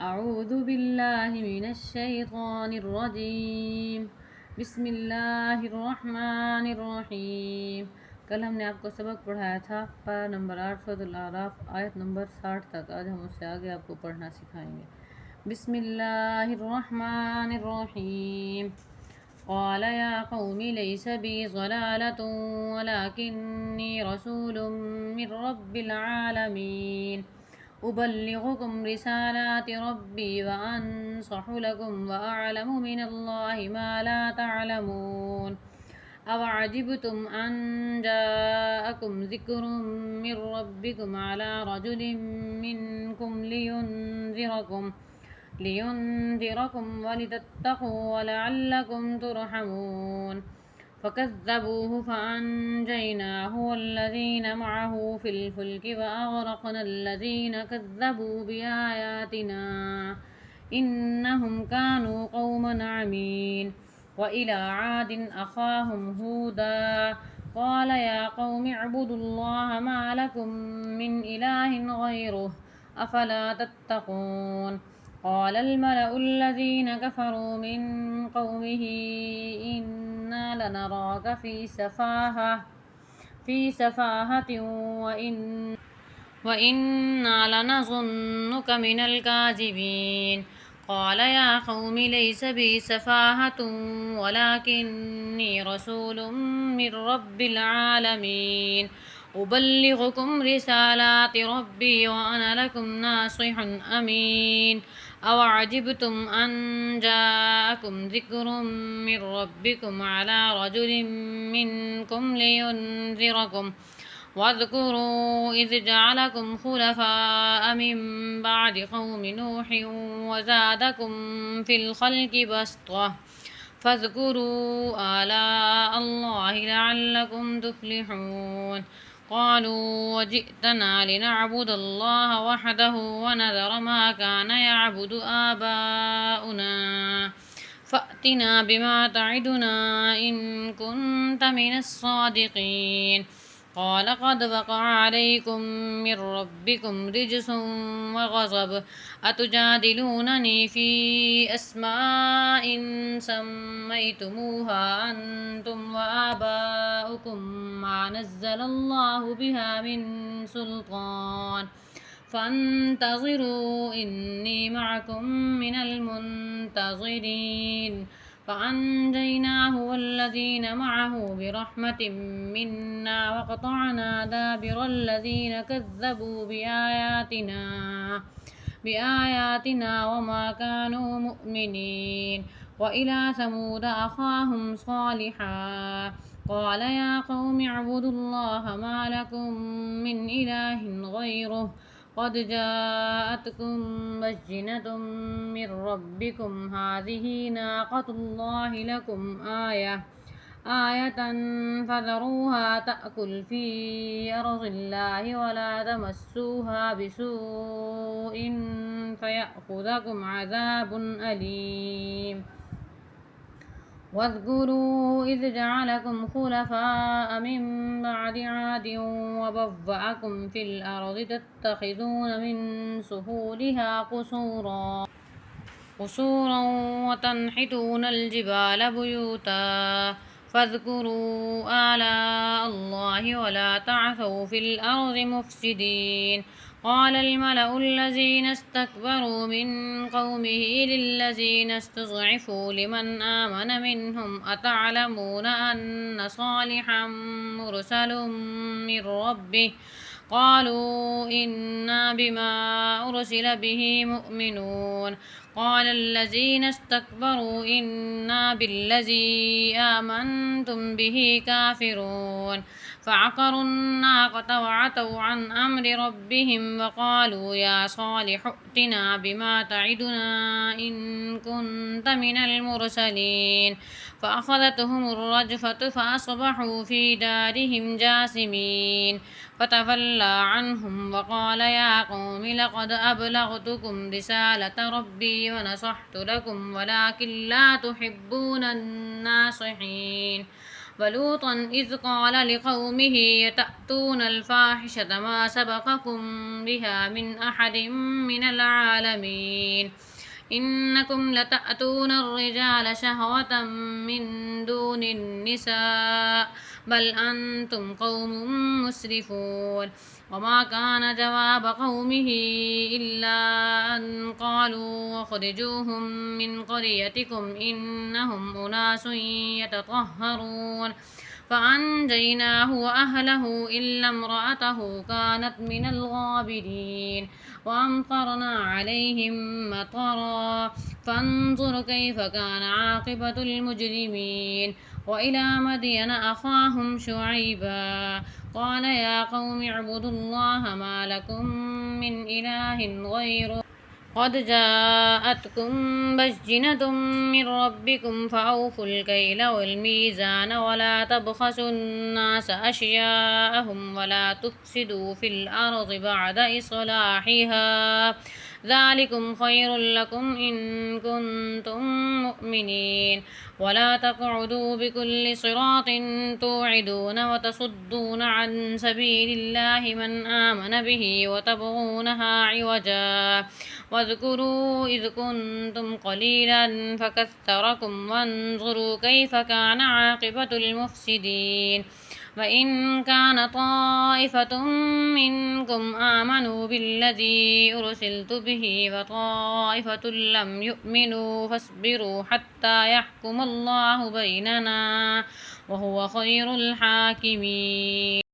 أعوذ بالله من الشيطان الرجيم بسم الله الرحمن الرحيम। कल हमने आपको सबक पढ़ाया था पारा नंबर 8 सूरह अल-आराफ आयत नंबर 60 तक। आज हम उससे आगे आपको पढ़ना सिखाएंगे। बिस्मिल्लाहिर्रहमानिर्रहीम। قال يا قوم ليس بي ضلالة ولكني رسول من رب العالمين أبلغكم رسالات ربي وأنصح لكم وأعلم من الله ما لا تعلمون أوعجبتم أن جاءكم ذكر من ربكم على رجل منكم لينذركم ولتتقوا ولعلكم ترحمون فكذبوه فأنجيناه والذين معه في الفلك وأغرقنا الذين كذبوا بآياتنا إنهم كانوا قوما عمين وإلى عاد أخاهم هودا قال يا قوم اعبدوا الله ما لكم من إله غيره أفلا تتقون قال الملأ الذين كفروا من قومه إنا لنراك في سفاهة وإنا لنظنك من الكاذبين قال يا قوم ليس بي سفاهة ولكني رسول من رب العالمين أبلغكم رسالات ربي وأنا لكم ناصح أمين أوعجبتم أن جاءكم ذكر من ربكم على رجل منكم لينذركم واذكروا إذ جعلكم خلفاء من بعد قوم نوح وزادكم في الخلق بسطة فاذكروا آلاء الله لعلكم تفلحون قالوا وجئتنا لنعبد الله وحده ونذر ما كان يعبد آباؤنا فأتنا بما تعدنا إن كنت من الصادقين قال قد وقع عليكم من ربكم رجس وغضب أتجادلونني في أسماء سميتموها أنتم وآباؤكم ما نزل الله بها من سلطان فانتظروا إني معكم من المنتظرين فأنجيناه والذين معه برحمة منا وقطعنا دابر الذين كذبوا بآياتنا وما كانوا مؤمنين وإلى ثمود أخاهم صالحا قال يا قوم اعبدوا الله ما لكم من إله غيره قد جاءتكم بينة من ربكم هذه ناقة الله لكم آية فذروها تأكل في أرض الله ولا تمسوها بسوء فيأخذكم عذاب أليم واذكروا إذ جعلكم خلفاء من بعد عاد وبوأكم في الأرض تتخذون من سهولها قصورا وتنحتون الجبال بيوتا فاذكروا آلاء الله ولا تعثوا في الأرض مفسدين قال الملأ الذين استكبروا من قومه للذين استضعفوا لمن آمن منهم أتعلمون أن صالحا مرسل من ربه قالوا إنا بما أرسل به مؤمنون قال الذين استكبروا إنا بالذي آمنتم به كافرون فعقروا الناقة وعتوا عن أمر ربهم وقالوا يا صالح ائتنا بما تعدنا إن كنت من المرسلين فأخذتهم الرجفة فأصبحوا في دارهم جاثمين فتولى عنهم وقال يا قوم لقد أبلغتكم رسالة ربي ونصحت لكم ولكن لا تحبون الناصحين ولوطا إذ قال لقومه يتأتون الفاحشة ما سبقكم بها من أحد من العالمين إنكم لتأتون الرجال شهوة من دون النساء بل أنتم قوم مسرفون وما كان جواب قومه إلا أن قالوا أخرجوهم من قريتكم إنهم أناس يتطهرون فأنجيناه وأهله إلا امرأته كانت من الغابرين وأمطرنا عليهم مطرا فانظر كيف كان عاقبة المجرمين وإلى مدين أخاهم شعيبا قال يا قوم اعبدوا الله ما لكم من إله غيره قد جاءتكم بينة من ربكم فأوفوا الكيل والميزان ولا تبخسوا الناس أشياءهم ولا تفسدوا في الأرض بعد إصلاحها ذلكم خير لكم إن كنتم مؤمنين ولا تقعدوا بكل صراط توعدون وتصدون عن سبيل الله من آمن به وتبغونها عوجا واذكروا إذ كنتم قليلا فكثركم وانظروا كيف كان عاقبة المفسدين وإن كان طائفة منكم آمنوا بالذي أرسلت به وطائفة لم يؤمنوا فاصبروا حتى يحكم الله بيننا وهو خير الحاكمين.